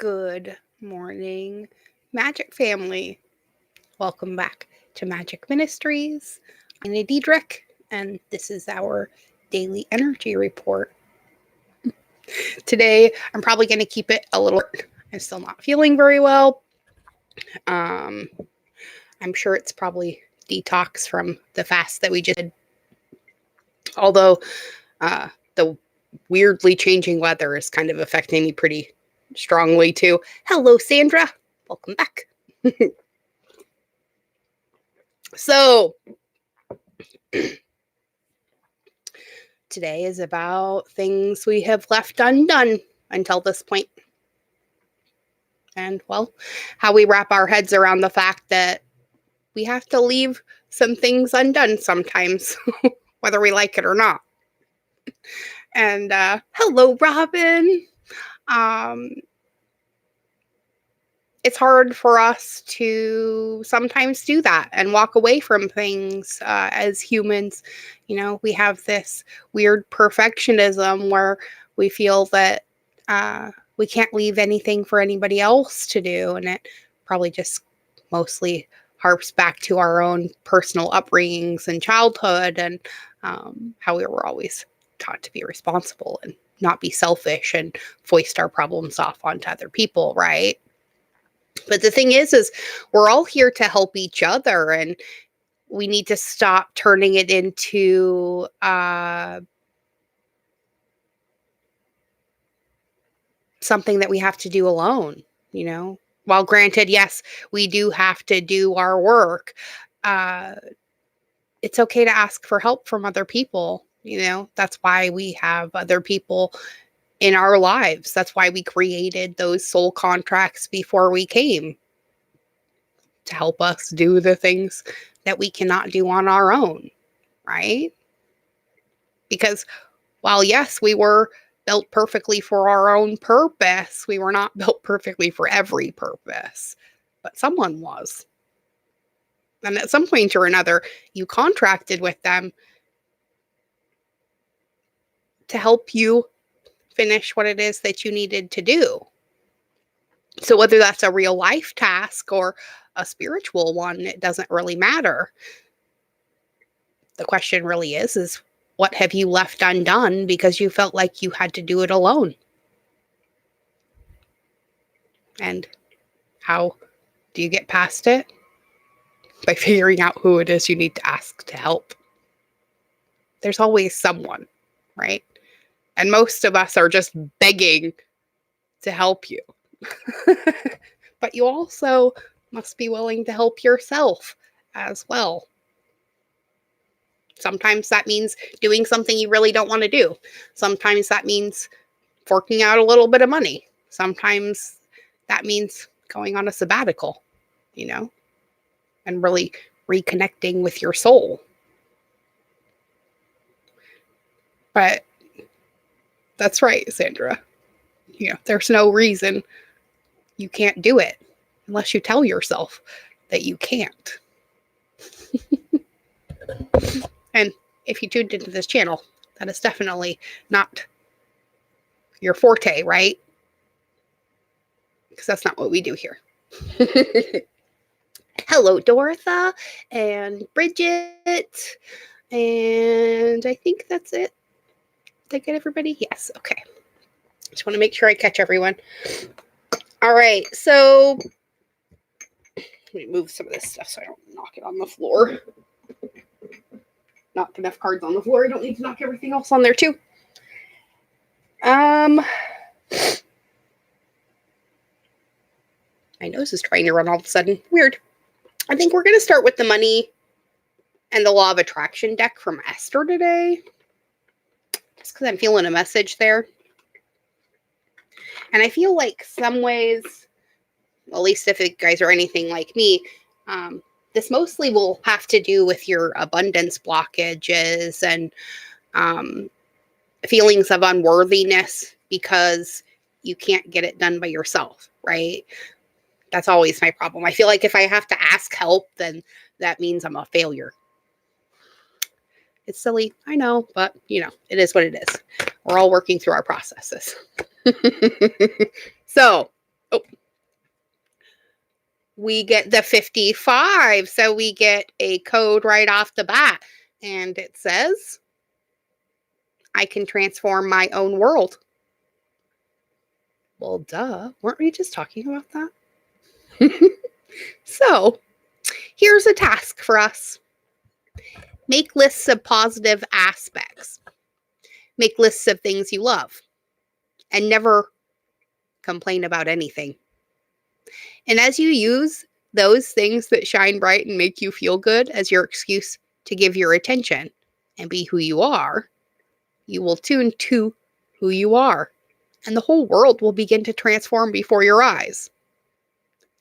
Good morning, Magic Family. Welcome back to Magic Ministries. I'm Anna Diedrich, and this is our daily energy report. Today, I'm probably going to keep it a little. I'm still not feeling very well. I'm sure it's probably detox from the fast that we just did. Although the weirdly changing weather is kind of affecting me pretty strongly too. Hello, Sandra. Welcome back. So, today is about things we have left undone until this point. And, well, how we wrap our heads around the fact that we have to leave some things undone sometimes, whether we like it or not. And, hello, Robin. It's hard for us to sometimes do that and walk away from things as humans. You know, we have this weird perfectionism where we feel that we can't leave anything for anybody else to do. And it probably just mostly harps back to our own personal upbringings and childhood and how we were always taught to be responsible and not be selfish and foist our problems off onto other people, right? But the thing is we're all here to help each other, and we need to stop turning it into something that we have to do alone, you know? While granted, yes, we do have to do our work. It's okay to ask for help from other people, you know? That's why we have other people in our lives. That's why we created those soul contracts before we came, to help us do the things that we cannot do on our own, right? Because while, yes, we were built perfectly for our own purpose, we were not built perfectly for every purpose, but someone was. And at some point or another, you contracted with them to help you finish what it is that you needed to do. So whether that's a real life task or a spiritual one, it doesn't really matter. The question really is what have you left undone because you felt like you had to do it alone? And how do you get past it? By figuring out who it is you need to ask to help. There's always someone, right? And most of us are just begging to help you. But you also must be willing to help yourself as well. Sometimes that means doing something you really don't want to do. Sometimes that means forking out a little bit of money. Sometimes that means going on a sabbatical, you know, and really reconnecting with your soul. But that's right, Sandra. You know, there's no reason you can't do it unless you tell yourself that you can't. And if you tuned into this channel, that is definitely not your forte, right? Because that's not what we do here. Hello, Dorotha and Bridget. And I think that's it. Did I get everybody? Yes. Okay. Just want to make sure I catch everyone. All right. So let me move some of this stuff so I don't knock it on the floor. Knocked enough cards on the floor. I don't need to knock everything else on there too. My nose is trying to run all of a sudden. Weird. I think we're going to start with the money and the law of attraction deck from Esther today. Just because I'm feeling a message there. And I feel like some ways, at least if you guys are anything like me, this mostly will have to do with your abundance blockages and feelings of unworthiness because you can't get it done by yourself, right? That's always my problem. I feel like if I have to ask help, then that means I'm a failure. It's silly, I know, but, you know, it is what it is. We're all working through our processes. So, oh, we get the 55. So we get a code right off the bat. And it says, I can transform my own world. Well, duh. Weren't we just talking about that? So here's a task for us. Make lists of positive aspects. Make lists of things you love. And never complain about anything. And as you use those things that shine bright and make you feel good as your excuse to give your attention and be who you are, you will tune to who you are, and the whole world will begin to transform before your eyes.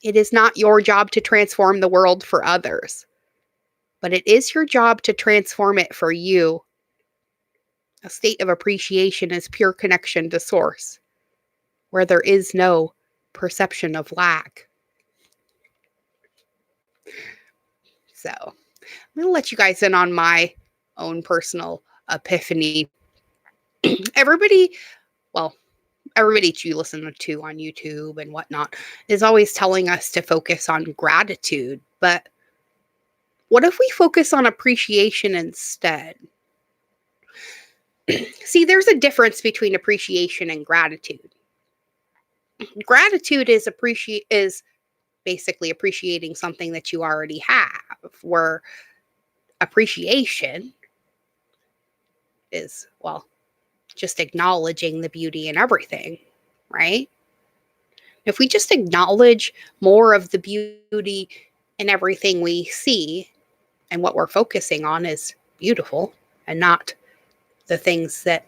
It is not your job to transform the world for others, but it is your job to transform it for you. A state of appreciation is pure connection to source, where there is no perception of lack. So, I'm going to let you guys in on my own personal epiphany. Everybody you listen to on YouTube and whatnot is always telling us to focus on gratitude. But what if we focus on appreciation instead? See, there's a difference between appreciation and gratitude. Gratitude is basically appreciating something that you already have, where appreciation is, well, just acknowledging the beauty in everything, right? If we just acknowledge more of the beauty in everything we see, and what we're focusing on is beautiful and not the things that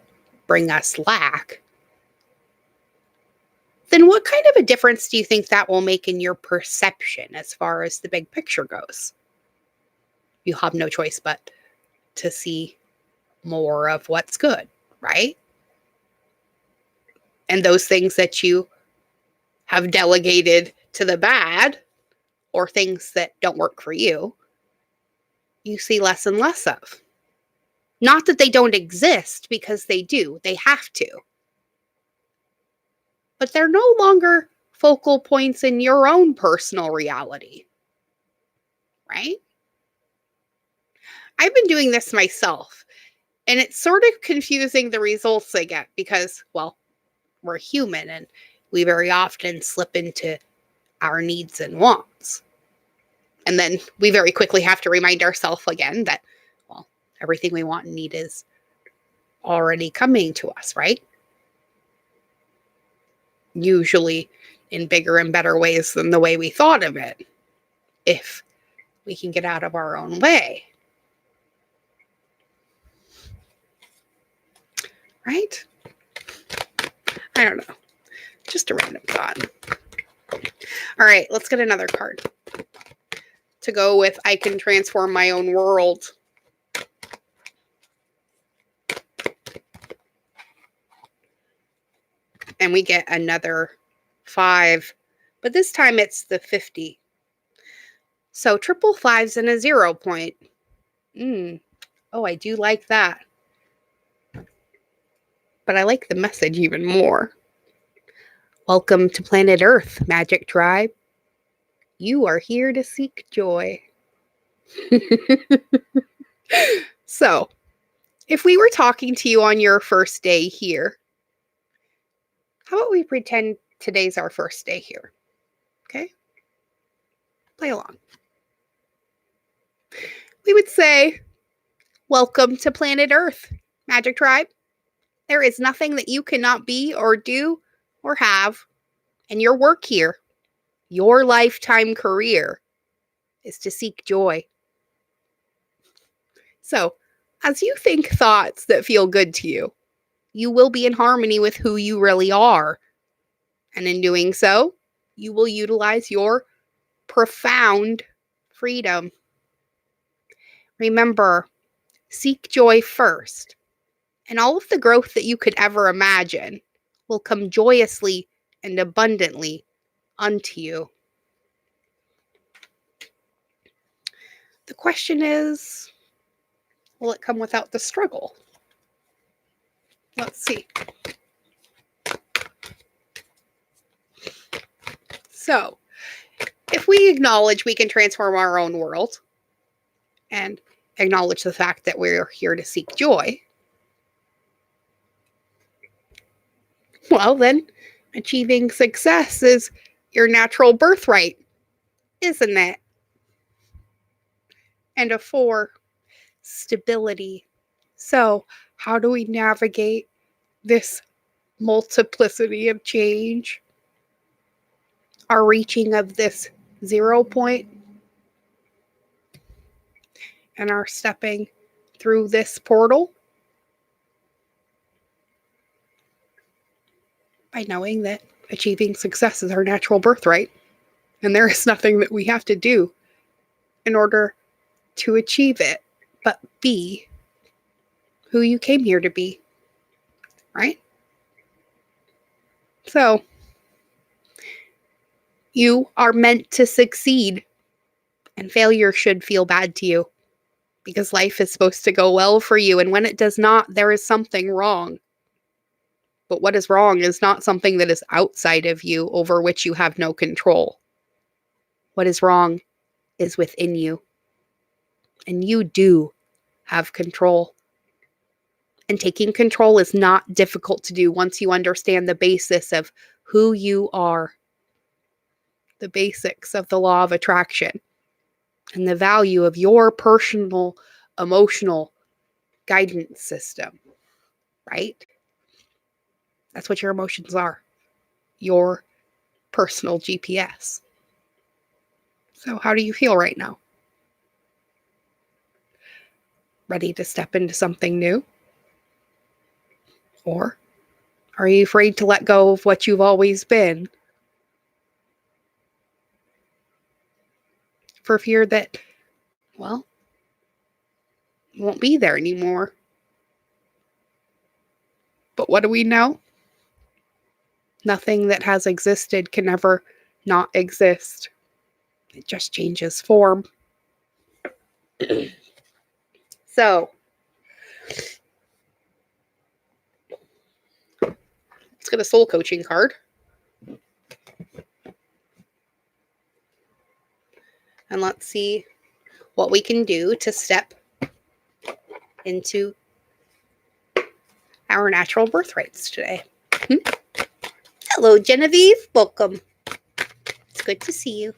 bring us lack, then what kind of a difference do you think that will make in your perception as far as the big picture goes? You have no choice but to see more of what's good, right? And those things that you have delegated to the bad, or things that don't work for you, you see less and less of. Not that they don't exist, because they do. They have to. But they're no longer focal points in your own personal reality, right? I've been doing this myself, and it's sort of confusing the results I get because, well, we're human and we very often slip into our needs and wants. And then we very quickly have to remind ourselves again that, well, everything we want and need is already coming to us, right? Usually in bigger and better ways than the way we thought of it, if we can get out of our own way. Right? I don't know. Just a random thought. All right, let's get another card to go with I can transform my own world. And we get another 5, but this time it's the 50. So triple 5s and a 0 point. Oh, I do like that. But I like the message even more. Welcome to planet Earth, Magic Tribe. You are here to seek joy. So, if we were talking to you on your first day here, how about we pretend today's our first day here? Okay? Play along. We would say, welcome to planet Earth, Magic Tribe. There is nothing that you cannot be or do or have. And your work here, your lifetime career, is to seek joy. So, as you think thoughts that feel good to you, you will be in harmony with who you really are. And in doing so, you will utilize your profound freedom. Remember, seek joy first, and all of the growth that you could ever imagine will come joyously and abundantly unto you. The question is, will it come without the struggle? Let's see. So, if if we acknowledge we can transform our own world and acknowledge the fact that we're here to seek joy, well, then achieving success is your natural birthright, isn't it? And a 4, stability. So, how do we navigate this multiplicity of change? Our reaching of this 0 point and our stepping through this portal by knowing that achieving success is our natural birthright, and there is nothing that we have to do in order to achieve it but be who you came here to be, right? So, you are meant to succeed, and failure should feel bad to you because life is supposed to go well for you, and when it does not, there is something wrong. But what is wrong is not something that is outside of you over which you have no control. What is wrong is within you, and you do have control. And taking control is not difficult to do once you understand the basis of who you are, the basics of the law of attraction, and the value of your personal emotional guidance system, right? That's what your emotions are, your personal GPS. So how do you feel right now? Ready to step into something new? Or are you afraid to let go of what you've always been for fear that, well, you won't be there anymore? But what do we know? Nothing that has existed can ever not exist. It just changes form. So, let's get a soul coaching card. And let's see what we can do to step into our natural birthrights today. Hello, Genevieve. Welcome. It's good to see you.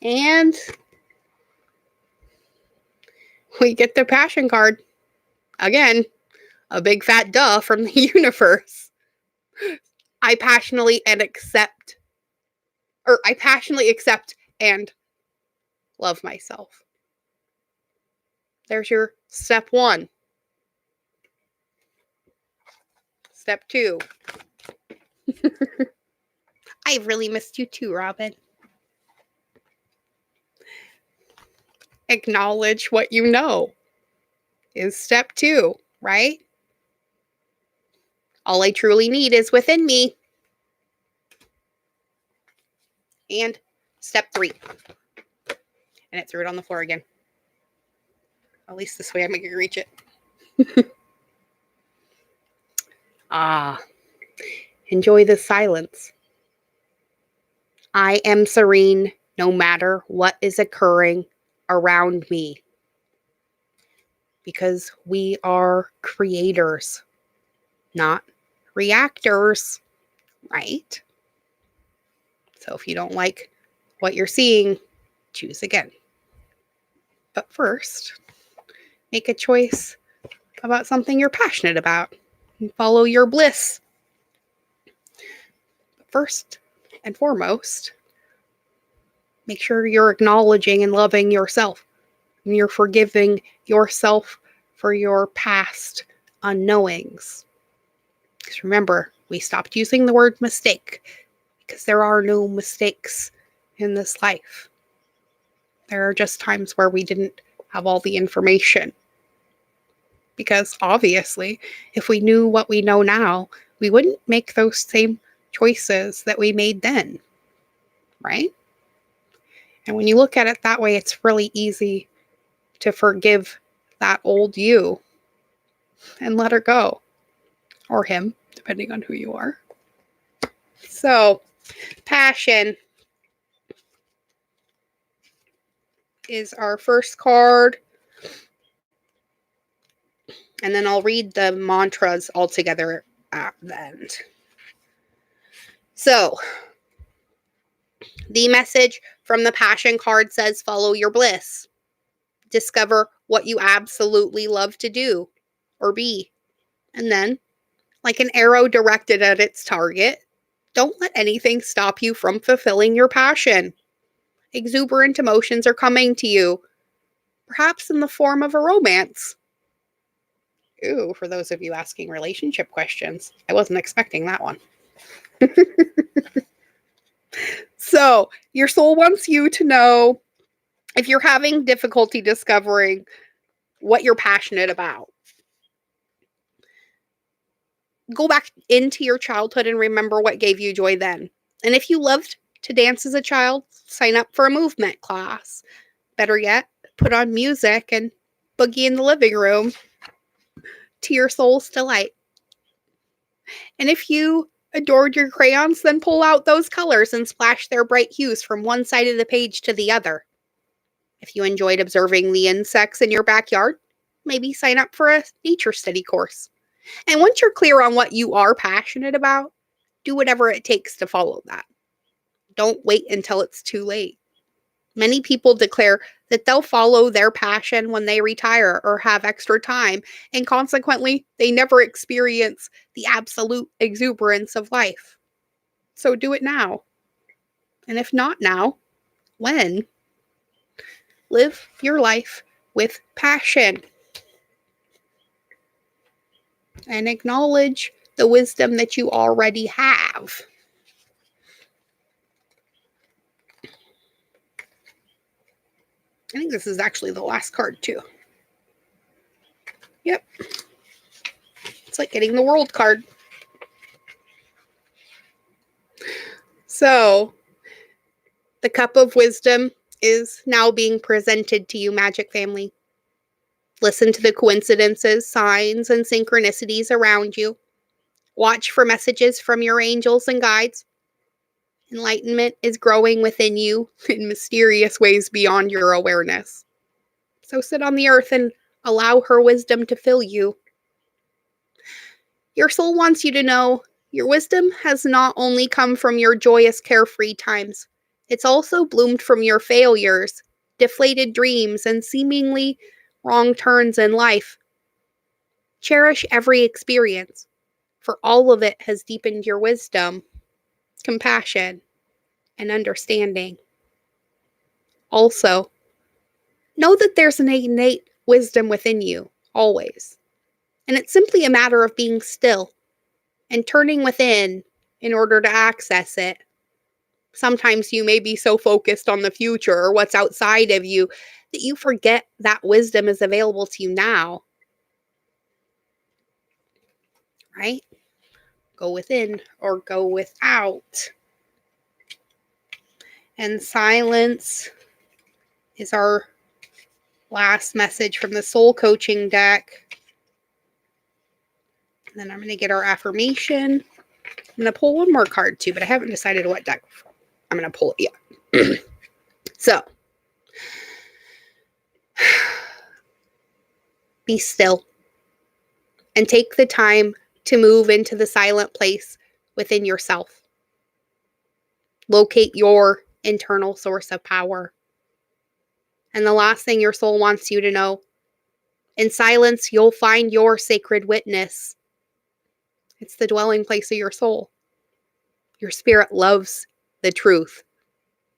And we get the passion card. Again, a big fat duh from the universe. I passionately accept and love myself. There's your step 1. Step 2. I've really missed you too, Robin. Acknowledge what you know is step 2, right? All I truly need is within me. And step 3. And it threw it on the floor again. At least this way I can reach it. Enjoy the silence. I am serene no matter what is occurring around me. Because we are creators, not reactors, right? So if you don't like what you're seeing, choose again. But first, make a choice about something you're passionate about and follow your bliss. But first and foremost, make sure you're acknowledging and loving yourself. And you're forgiving yourself for your past unknowings. Because remember, we stopped using the word mistake because there are no mistakes in this life. There are just times where we didn't have all the information. Because obviously, if we knew what we know now, we wouldn't make those same choices that we made then, right? And when you look at it that way, it's really easy to forgive that old you and let her go. Or him, depending on who you are. So, passion is our first card. And then I'll read the mantras all together at the end. So, the message from the passion card says follow your bliss. Discover what you absolutely love to do or be. And then, like an arrow directed at its target, don't let anything stop you from fulfilling your passion. Exuberant emotions are coming to you, perhaps in the form of a romance. Ooh, for those of you asking relationship questions, I wasn't expecting that one. So, your soul wants you to know if you're having difficulty discovering what you're passionate about. Go back into your childhood and remember what gave you joy then. And if you loved to dance as a child, sign up for a movement class. Better yet, put on music and boogie in the living room to your soul's delight. And if you adored your crayons, then pull out those colors and splash their bright hues from one side of the page to the other. If you enjoyed observing the insects in your backyard, maybe sign up for a nature study course. And once you're clear on what you are passionate about, do whatever it takes to follow that. Don't wait until it's too late. Many people declare that they'll follow their passion when they retire or have extra time, and consequently, they never experience the absolute exuberance of life. So do it now. And if not now, when? Live your life with passion. And acknowledge the wisdom that you already have. I think this is actually the last card, too. Yep. It's like getting the world card. So, the cup of wisdom is now being presented to you, Magic Family. Listen to the coincidences, signs, and synchronicities around you. Watch for messages from your angels and guides. Enlightenment is growing within you in mysterious ways beyond your awareness. So sit on the earth and allow her wisdom to fill you. Your soul wants you to know your wisdom has not only come from your joyous, carefree times, it's also bloomed from your failures, deflated dreams, and seemingly wrong turns in life. Cherish every experience, for all of it has deepened your wisdom, compassion, and understanding. Also, know that there's an innate wisdom within you, always. And it's simply a matter of being still and turning within in order to access it. Sometimes you may be so focused on the future or what's outside of you that you forget that wisdom is available to you now. Right? Go within or go without. And silence is our last message from the soul coaching deck. And then I'm going to get our affirmation. I'm going to pull one more card too, but I haven't decided what deck I'm going to pull it yet. So, be still and take the time to move into the silent place within yourself. Locate your internal source of power. And the last thing your soul wants you to know, in silence, you'll find your sacred witness. It's the dwelling place of your soul. Your spirit loves the truth.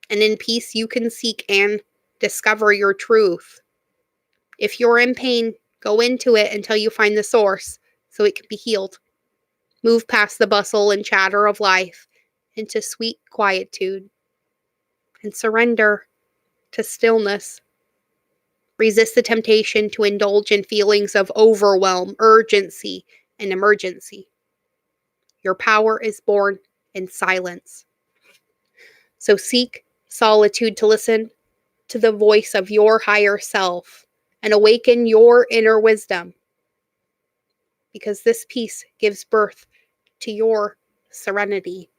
And in peace, you can seek and discover your truth. If you're in pain, go into it until you find the source so it can be healed. Move past the bustle and chatter of life into sweet quietude and surrender to stillness. Resist the temptation to indulge in feelings of overwhelm, urgency, and emergency. Your power is born in silence. So seek solitude to listen to the voice of your higher self and awaken your inner wisdom, because this peace gives birth to your serenity.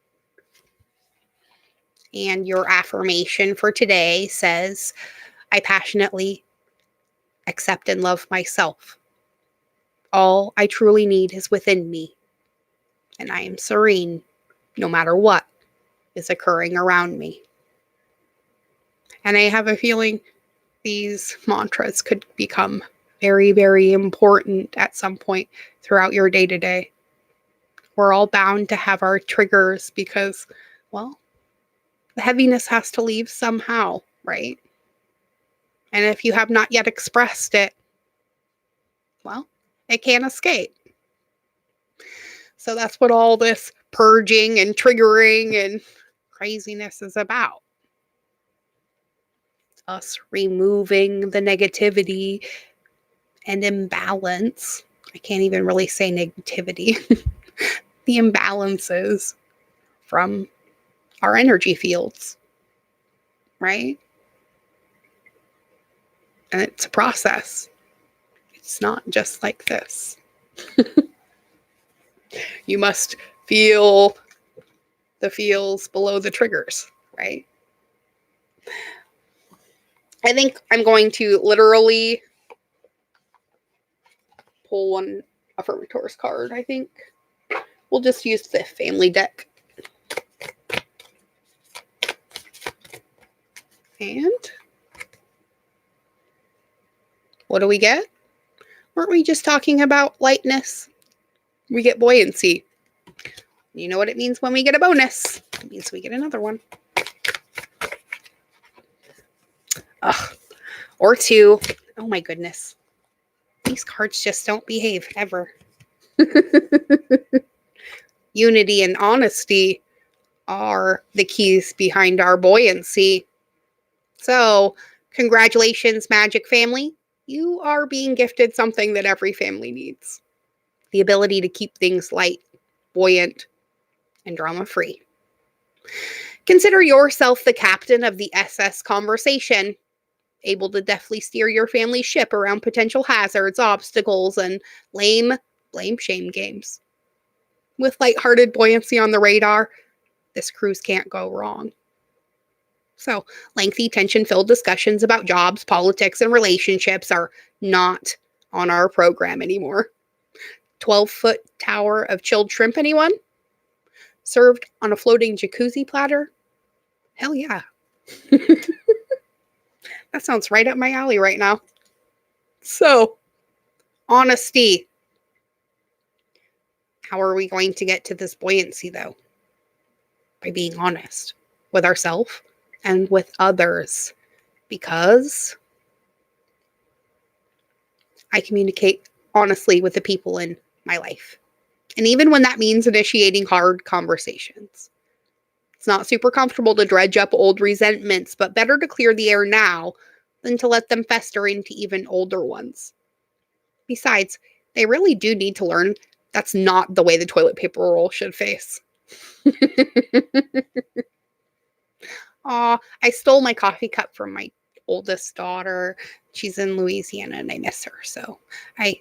And your affirmation for today says, I passionately accept and love myself. All I truly need is within me, and I am serene no matter what is occurring around me. And I have a feeling these mantras could become very, very important at some point throughout your day to day. We're all bound to have our triggers because, well, the heaviness has to leave somehow, right? And if you have not yet expressed it, well, it can't escape. So that's what all this purging and triggering and craziness is about. Us removing the negativity and imbalance. I can't even really say negativity. The imbalances from our energy fields, right? And it's a process. It's not just like this. You must feel the feels below the triggers, right? I think I'm going to literally pull one affirmator's card, I think. We'll just use the family deck. And what do we get? Weren't we just talking about lightness? We get buoyancy. You know what it means when we get a bonus? It means we get another one. Ugh. Or two. Oh my goodness. These cards just don't behave ever. Unity and honesty are the keys behind our buoyancy. So, congratulations, Magic Family. You are being gifted something that every family needs. The ability to keep things light, buoyant, and drama-free. Consider yourself the captain of the SS Conversation, able to deftly steer your family's ship around potential hazards, obstacles, and lame blame-shame games. With lighthearted buoyancy on the radar, this cruise can't go wrong. So, lengthy, tension-filled discussions about jobs, politics, and relationships are not on our program anymore. 12-foot tower of chilled shrimp, anyone? Served on a floating jacuzzi platter? Hell yeah. That sounds right up my alley right now. So, honesty. How are we going to get to this buoyancy, though? By being honest with ourselves and with others. Because I communicate honestly with the people in my life. And even when that means initiating hard conversations. It's not super comfortable to dredge up old resentments, but better to clear the air now than to let them fester into even older ones. Besides, they really do need to learn that's not the way the toilet paper roll should face. Aw, I stole my coffee cup from my oldest daughter. She's in Louisiana and I miss her, so I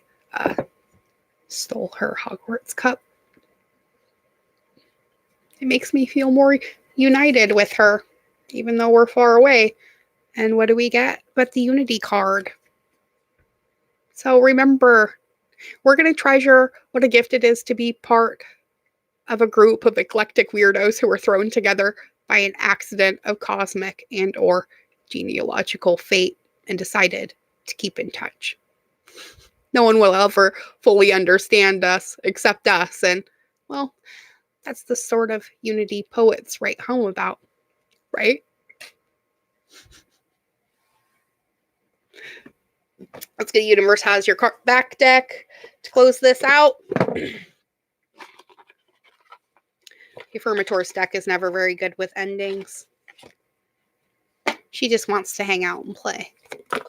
stole her Hogwarts cup. It makes me feel more united with her, even though we're far away. And what do we get but the Unity card? So remember, we're going to treasure what a gift it is to be part of a group of eclectic weirdos who were thrown together by an accident of cosmic and or genealogical fate and decided to keep in touch. No one will ever fully understand us except us, and, well, that's the sort of unity poets write home about, right? Let's get Universe has your back deck to close this out. Affirmator's deck is never very good with endings. She just wants to hang out and play. But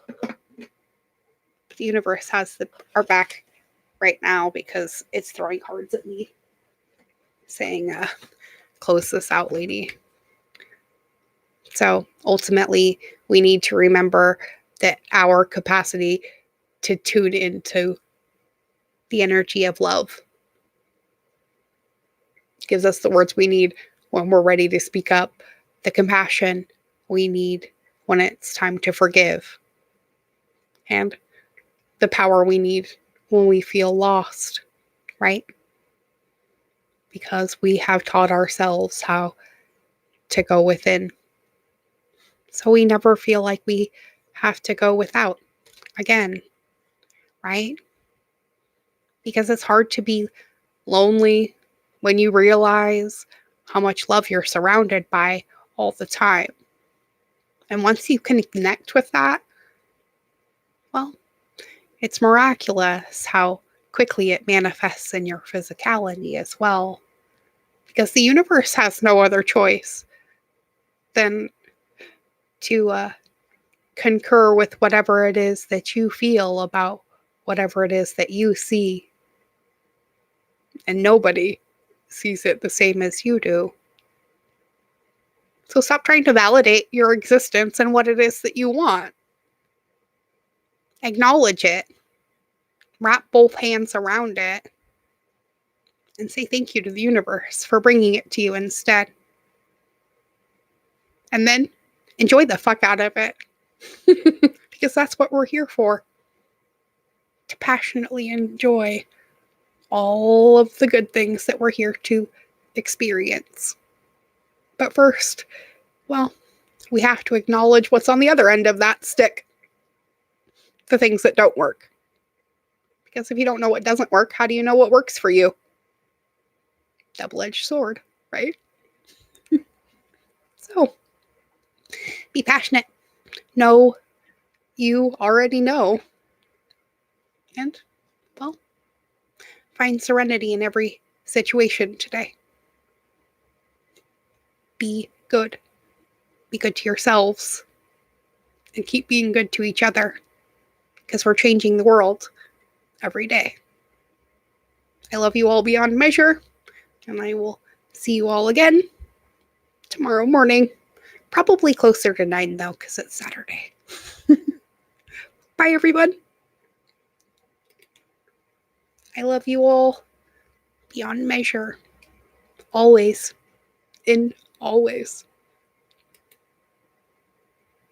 the universe has our back right now because it's throwing cards at me saying, close this out, lady. So ultimately, we need to remember that our capacity to tune into the energy of love gives us the words we need when we're ready to speak up the compassion we need when it's time to forgive, and the power we need when we feel lost, right? Because we have taught ourselves how to go within. So we never feel like we have to go without again, right? Because it's hard to be lonely when you realize how much love you're surrounded by all the time. And once you can connect with that, well, it's miraculous how quickly it manifests in your physicality as well. Because the universe has no other choice than to concur with whatever it is that you feel about whatever it is that you see. And nobody sees it the same as you do. So stop trying to validate your existence and what it is that you want. Acknowledge it. Wrap both hands around it. And say thank you to the universe for bringing it to you instead. And then enjoy the fuck out of it. Because that's what we're here for. To passionately enjoy all of the good things that we're here to experience. But first, well, we have to acknowledge what's on the other end of that stick. The things that don't work. Because if you don't know what doesn't work, how do you know what works for you? Double-edged sword, right? So, be passionate. Know you already know. And, well, find serenity in every situation today. Be good. Be good to yourselves. And keep being good to each other. Because we're changing the world every day. I love you all beyond measure. And I will see you all again tomorrow morning. Probably closer to 9, though, because it's Saturday. Bye, everyone. I love you all beyond measure. Always. In always.